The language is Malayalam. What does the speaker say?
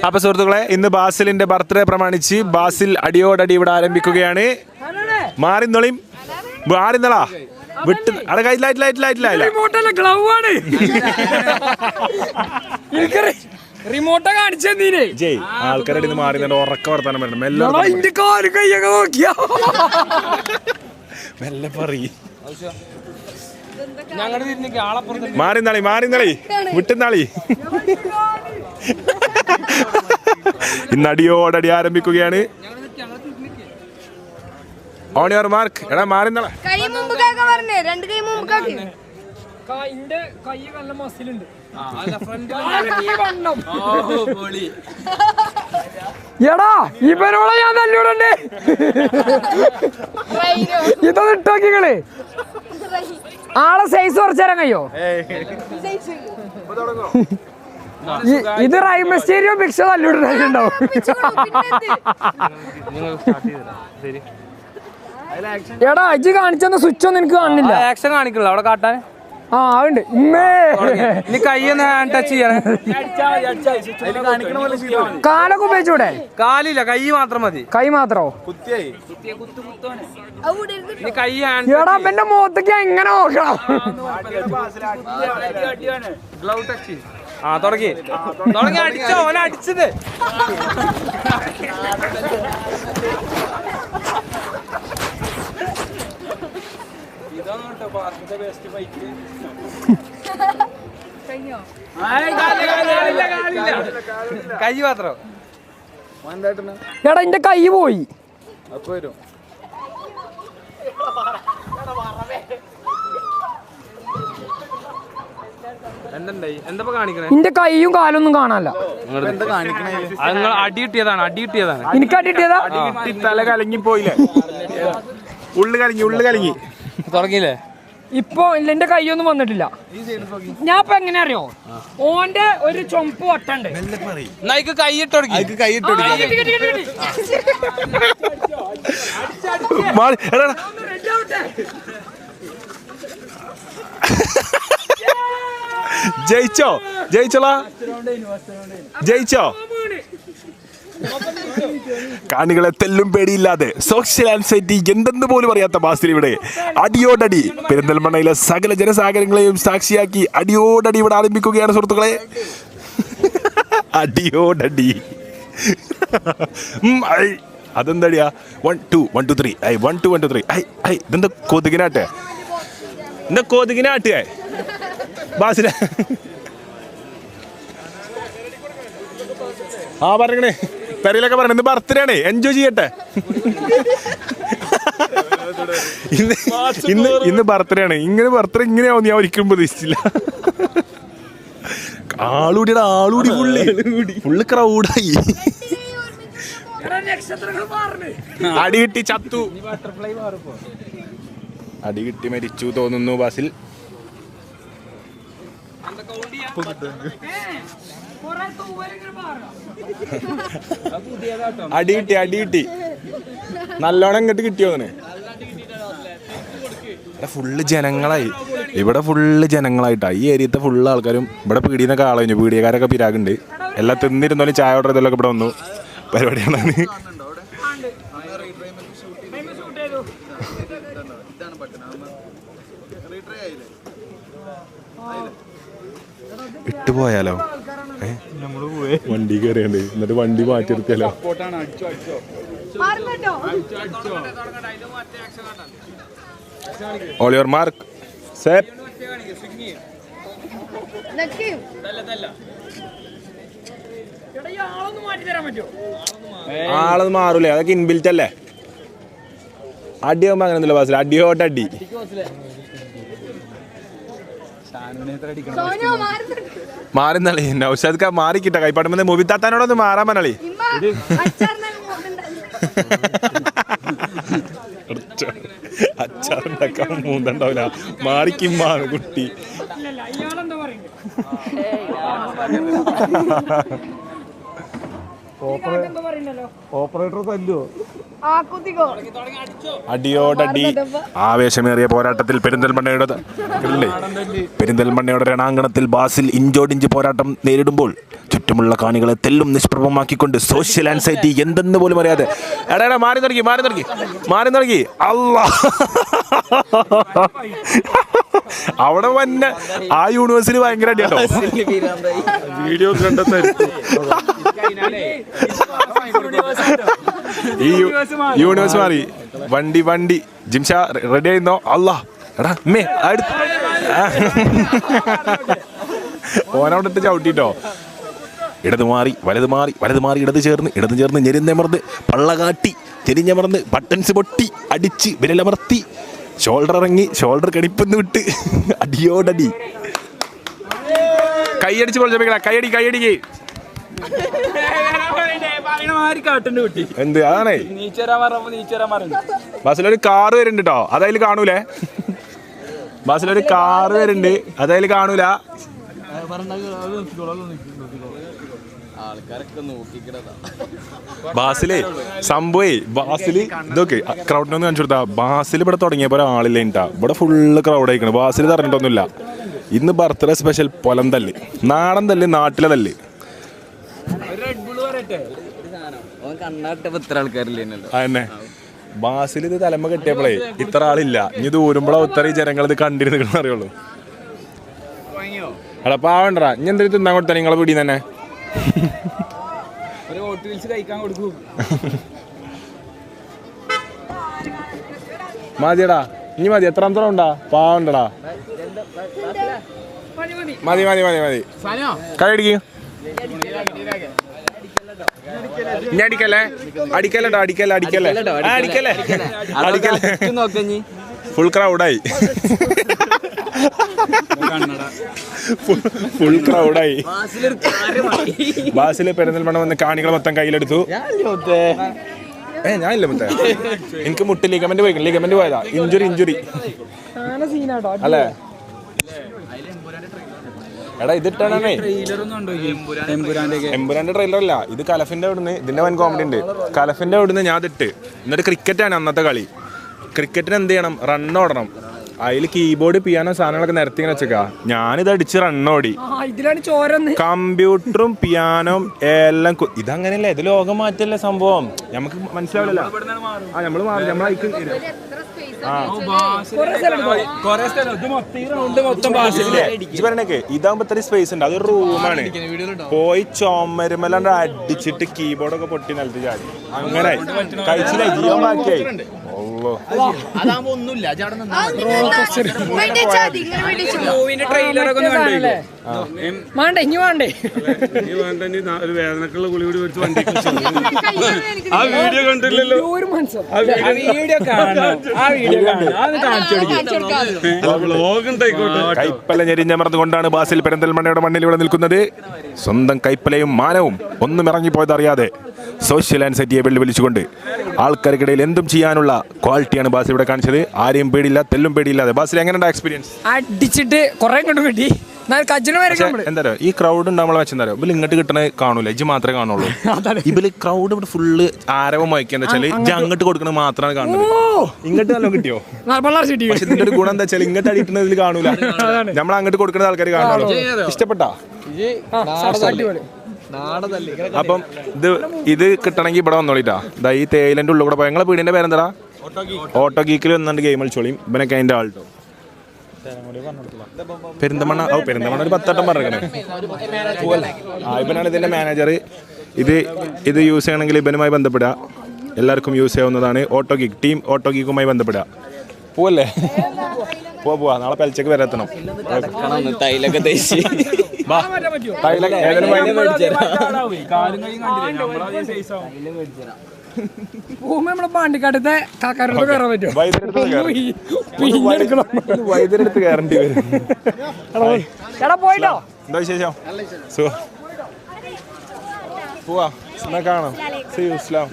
അപ്പൊ സുഹൃത്തുക്കളെ, ഇന്ന് ബാസിലിന്റെ ബർത്ത്ഡേ പ്രമാണിച്ച് ബാസിൽ അടിയോടടി ഇവിടെ ആരംഭിക്കുകയാണ്. മാറിന്നോളിയും മാറിന്നളാ വിട്ട് അവിടെ റിമോട്ടാ കാണിച്ചീനെ ജയ് ആൾക്കാരുടെ ഇത് മാറി ഉറക്ക വർത്താനം വരണം. മെല്ലെ മെല്ലെ പറയും. മാറിന്നാളി മാറിന്നാളി വിട്ടുന്നാളി. ഇന്ന് അടിയോടടി ആരംഭിക്കുകയാണ്. On your mark. എടാ മാറിന്നാളെ എടാ ഇവരോളെ ഞാൻ തല്ലൂടണ്ടേ. ഇതൊന്ന് ഇട്ടോക്കിങ്ങള് ആളെ സൈസ് കുറച്ചേരാൻ കഴിയോ? ഇത് റൈമസ്റ്റേരിയോ ഭിക്ഷ തല്ലൂടുണ്ടാവും. എടാ ഇജ്ജ് കാണിച്ചെന്ന സ്വിച്ച് ഒന്നും എനിക്ക് കാണില്ല. ആക്ഷൻ കാണിക്കില്ല അവിടെ കാട്ടാൻ. ആ ഉണ്ട്. ഇനി കൈയൊന്ന് ഹാൻഡ് ടച്ച് ചെയ്യണേ. കാലൊക്കെ ഉപയോഗിച്ചൂടെ? കാലില്ല, കൈ മാത്രം മതി. കൈ മാത്രോ? ഇനി കൈ ഹാൻഡ്. എടാ എന്റെ മുഖത്തേക്ക് എങ്ങനെ നോക്കണം? Glove touch. ആ തുടങ്ങി തുടങ്ങി. അടിച്ചോ ഓനെ അടിച്ചത്. കൈ മാത്രം. എടാ എന്റെ കൈ പോയി. എന്താ കാണിക്കണേ? എന്റെ കൈയും കാലൊന്നും കാണാനല്ല. അടി കിട്ടിയതാണ്, അടി കിട്ടിയതാണ്. എനിക്ക് അടി കിട്ടിയതാ. തല കലങ്ങി പോയില്ലേ? ഉള്ളു കലങ്ങി ഉള്ളു കലങ്ങി. തുടങ്ങിയില്ലേ? ഇപ്പൊ എന്റെ കൈയൊന്നും വന്നിട്ടില്ല. ഞാൻ ഇപ്പൊ എങ്ങനെ അറിയോ? ഓന്റെ ഒരു ചുമപ്പ് വട്ടുണ്ട്. കൈയിട്ട് ജയിച്ചോ? ജയിച്ചോളാ ജയിച്ചോ? കാണികളെ തെല്ലും പേടിയില്ലാതെ സോഷ്യൽ ആൻസൈറ്റി എന്തെന്ന് പോലും അറിയാത്ത ബാസിൽ ഇവിടെ അടിയോടടി പെരിന്തൽമണ്ണയിലെ സകല ജനസാഗരങ്ങളെയും സാക്ഷിയാക്കി അടിയോടടി ഇവിടെ ആരംഭിക്കുകയാണ് സുഹൃത്തുക്കളെ. അടിയോടടി. അതെന്തടിയാ? 1 2 1 2 3 1 2 1 2 3. ഇതെന്താ കൊതുകിനാട്ടെ? എന്താ കൊതുകിനാട്ടേ ബാസില? ആ പറഞ്ഞേ പെരയിലൊക്കെ പറയണേ. ഇന്ന് ബർത്ത്ഡേ ആണ്, എൻജോയ് ചെയ്യട്ടെ. ഇന്ന് ബർത്ത്ഡേ ആണ്. ഇങ്ങനെ ബർത്ത്ഡേ ഇങ്ങനെയാവും ഞാൻ ഒരിക്കലും പ്രതീക്ഷിച്ചില്ല. ആളൂടിയുടെ ആളൂടി ഫുള്ള് ക്രൗഡായി. അടി കിട്ടി ചത്തു. അടി കിട്ടി മരിച്ചു തോന്നുന്നു ബാസിൽ. അടി കിട്ടി അടി കിട്ടി. നല്ലോണം ഇങ്ങോട്ട് കിട്ടിയോ? ഫുള്ള് ജനങ്ങളായി. ഇവിടെ ഫുള്ള് ജനങ്ങളായിട്ടാ. ഈ ഏരിയത്തെ ഫുള്ള് ആൾക്കാരും ഇവിടെ പീടിയെന്നൊക്കെ ആളെ കഴിഞ്ഞു. പീടിയക്കാരൊക്കെ പിരാകുണ്ട്. എല്ലാം തിന്നിരുന്നാലും ചായ ഓർഡർ ചെയ്തല്ലോ ഇവിടെ വന്നു. പരിപാടിയാണ്. ഇട്ടുപോയാലോ? വണ്ടി കയറിയുണ്ട്. എന്നിട്ട് വണ്ടി മാറ്റി നിർത്തിയാലോ? All your mark. സെറ്റ്. ആളൊന്നും മാറൂലേ? അതൊക്കെ ഇൻബിൽറ്റ് അല്ലേ? അടിയാകുമ്പോ അങ്ങനെയൊന്നുമില്ല ബാസിൽ. അടിയോട്ടടി. മാറുന്നളി. നൗഷാദ് മാറിക്കിട്ട കൈപ്പാടുമ്പോ മുബിത്താത്താനോടൊന്ന് മാറാൻ പറഞ്ഞളി. അച്ചാറുണ്ടാക്കാൻ മൂന്നുണ്ടാവില്ല. മാറിക്കിമ്മാണ് കുട്ടി. ഓപ്പറേറ്റർ തല്ലോ? അടിയോടടി ആവേശമേറിയ പോരാട്ടത്തിൽ പെരിന്തൽമണ്ണയുടെ രണാങ്കണത്തിൽ ബാസിൽ ഇഞ്ചോടിഞ്ച് പോരാട്ടം നേരിടുമ്പോൾ ചുറ്റുമുള്ള കാണികളെ തെല്ലും നിഷ്പ്രഭമാക്കിക്കൊണ്ട് സോഷ്യൽ ആൻസൈറ്റി എന്തെന്ന് പോലും അറിയാതെ എടാ മാറി തുടങ്ങി അല്ലാ അവിടെ വന്നെ ആ യൂണിവേഴ്സിറ്റി ഭയങ്കര അടിയാട്ടോ വീഡിയോ ഈ യൂണിവേഴ്സ് മാറി വണ്ടി ജിംഷ റെഡി ആയിരുന്നോ അല്ലാ എടാ മേ ഓനവിടെ ഇട്ട് ചവിട്ടിട്ടോ ഇടത് മാറി വലത് മാറി ഇടത് ചേർന്ന് ഞെരിഞ്ഞമർന്ന് പള്ളകാട്ടി ചെരിഞ്ഞമർന്ന് ബട്ടൺസ് പൊട്ടി അടിച്ച് വിരലമർത്തി ഷോൾഡർ ഇറങ്ങി ഷോൾഡർ കടിപ്പെന്ന് വിട്ട് അടിയോടടി കൈയടിച്ച് പൊളിച്ചപ്പിക്കട കൈയടിക്ക് എന്ത് അതാണേ ബസ്സിലൊരു കാറ് വരുന്നുണ്ട് കേട്ടോ അതതിൽ കാണൂലേ ബസ്സിലൊരു കാറ് വരുന്നുണ്ട് അതതിൽ കാണൂല ബാസിലേ സംഭവേ ബാസില് ഇതൊക്കെ ക്രൗഡിനൊന്നും കാണിച്ചു കൊടുത്താ ബാസിൽ ഇവിടെ തുടങ്ങിയപ്പോ ഒരാളില്ല കേട്ടാ ഇവിടെ ഫുള്ള് ക്രൗഡ് ആയിക്കണ് ബാസിൽ പറഞ്ഞിട്ടൊന്നുമില്ല ഇന്ന് ബർത്ത്ഡേ സ്പെഷ്യൽ പൊലം തല്ല് നാടൻ തല്ല് നാട്ടിലെ തല്ല് അതന്നെ ബാസിൽ ഇത് തലമ കെട്ടിയപ്പോഴേ ഇത്ര ആളില്ല ഇനി ദൂരുമ്പോഴോ ഇത്ര ജനങ്ങൾ ഇത് കണ്ടിരുന്നു അറിയുള്ളൂ അല്ല പാവണ്ടടാ ഇനി എന്തെങ്കിലും തിന്നാൻ കൊടുത്താ നിങ്ങളെ വീട്ടിൽ തന്നെ മതിയടാ ഇനി മതി എത്രാമത്തെ ഉണ്ടാ പാവണ്ടടാ മതി കൈയടിക്ക് ഇനി അടിക്കല്ലേ ഫുൾ ക്രൗഡായി ബാസില് പെരിന്തൽമണ്ണ വന്ന് കാണികൾ മൊത്തം കയ്യിലെടുത്തു ഞാനില്ല മുത്തേ എനിക്ക് മുട്ട് ലിഗമെന്റ് പോയതാ ഇഞ്ചുറി അല്ലേ എടാ ഇതിട്ടാണേ എമ്പുരാന്റെ ട്രെയിലർ അല്ല ഇത് കലഫിന്റെ അവിടുന്ന് ഇതിന്റെ വൻ കോമഡി ഉണ്ട് കലഫിന്റെ അവിടുന്ന് ഞാൻ ഇതിട്ട് എന്നിട്ട് ക്രിക്കറ്റാണ് അന്നത്തെ കളി ക്രിക്കറ്റിന് എന്ത് ചെയ്യണം റണ്ണോടണം അതിൽ കീബോർഡ് പിയാനോ സാധനങ്ങളൊക്കെ നിരത്തി ഇങ്ങനെ വെച്ചേക്കാ ഞാനിത് അടിച്ച് റണ്ണോടി കമ്പ്യൂട്ടറും പിയാനോയും എല്ലാം ഇതങ്ങനെയല്ലേ ഇത് ലോകം മാറ്റല്ലേ സംഭവം നമുക്ക് മനസ്സിലാവില്ലല്ലോ നമ്മള് പറഞ്ഞേക്കെ ഇതാകുമ്പോ ഇത്ര സ്പേസ് ഉണ്ട് അതൊരു റൂമാണ് പോയി ചുമരുമല്ലാണ്ട് അടിച്ചിട്ട് കീബോർഡൊക്കെ പൊട്ടി നിലത്ത് ചാടി അങ്ങനെ കഴിച്ചില്ല ജീവൻ ബാക്കിയായി വേദനക്കുള്ള ഗുളി കൂടി വെച്ച് വണ്ടി ആ വീഡിയോ കണ്ടില്ലല്ലോ കൈപ്പല ഞെരിഞ്ഞമർന്നുകൊണ്ടാണ് ബാസിൽ പെരിന്തൽമണ്ണയുടെ മണ്ണിൽ ഇവിടെ നിൽക്കുന്നത് സ്വന്തം കൈപ്പലയും മാനവും ഒന്നും ഇറങ്ങിപ്പോയതറിയാതെ സോഷ്യൽ ആൻസൈറ്റിയെ വെല്ലുവിളിച്ചുകൊണ്ട് ആൾക്കാർക്കിടയിൽ എന്തും ചെയ്യാനുള്ള ക്വാളിറ്റിയാണ് ബാസിൽ ഇവിടെ കാണിച്ചത് ആരെയും പേടിയില്ല തെല്ലും പേടിയില്ലാതെ ബാസിൽ എങ്ങനെയുണ്ട് എക്സ്പീരിയൻസ് അടിച്ചിട്ട് കുറെ കൊണ്ട് കിട്ടി എന്താ ഈ ക്രൗഡ് ഉണ്ടാവുമ്പോൾ വെച്ചെന്താ ഇവര് ഇങ്ങോട്ട് കിട്ടണ കാണൂല ഇജ്ജ് മാത്രമേ കാണുള്ളൂ ഇവര് ക്രൗഡ് ഇവിടെ ഫുള്ള് ആരവം വഹിക്കാന്ന് വെച്ചാല് ഇജ്ജ് അങ്ങോട്ട് കൊടുക്കണ മാത്രമാണ് കാണുന്നത് ഇങ്ങോട്ട് നല്ലോ കിട്ടിയോ പക്ഷെ ഇതിന്റെ ഒരു ഗുണം എന്താ വെച്ചാൽ ഇങ്ങോട്ട് അടിക്കുന്നതിൽ കാണൂല നമ്മൾ അങ്ങോട്ട് കൊടുക്കുന്ന ആൾക്കാർ കാണുള്ളൂ ഇഷ്ടപ്പെട്ടാ അപ്പം ഇത് കിട്ടണമെങ്കിൽ ഇവിടെ വന്നോളിട്ടാ ഇതാ ഈ തേയിലന്റെ ഉള്ളിൽ കൂടെ പോയി നിങ്ങളെ വീടിന്റെ പേരെന്താ ഓട്ടോ ഗീക്കിൽ വന്നിട്ട് ഗെയിം കളിച്ചോളിയും ഇവനൊക്കെ അതിന്റെ ആൾട്ടോ പെരിന്തൽമണ്ണ ഒരു 10 വട്ടം പറഞ്ഞേ ഇവനാണ് ഇതിന്റെ മാനേജർ ഇത് യൂസ് ചെയ്യണമെങ്കിൽ ഇവനുമായി ബന്ധപ്പെടുക എല്ലാവർക്കും യൂസ് ചെയ്യാവുന്നതാണ് ഓട്ടോ ഗീക്ക് ടീം ഓട്ടോ ഗീക്കുമായി ബന്ധപ്പെടുക പോവല്ലേ പോവാ നാളെ പെലച്ചക്ക് വരെത്തണം തൈലൊക്കെ തേച്ച് പാണ്ടിക്കാട്ടത്തെ കാക്കാരോട് കയറാൻ പറ്റും വൈദ്യുതി കയറേണ്ടി വരും പോയിട്ടോ എന്താ വിശേഷം പോവാ എന്നാ കാണാം സീ യു ഇസ്ലാം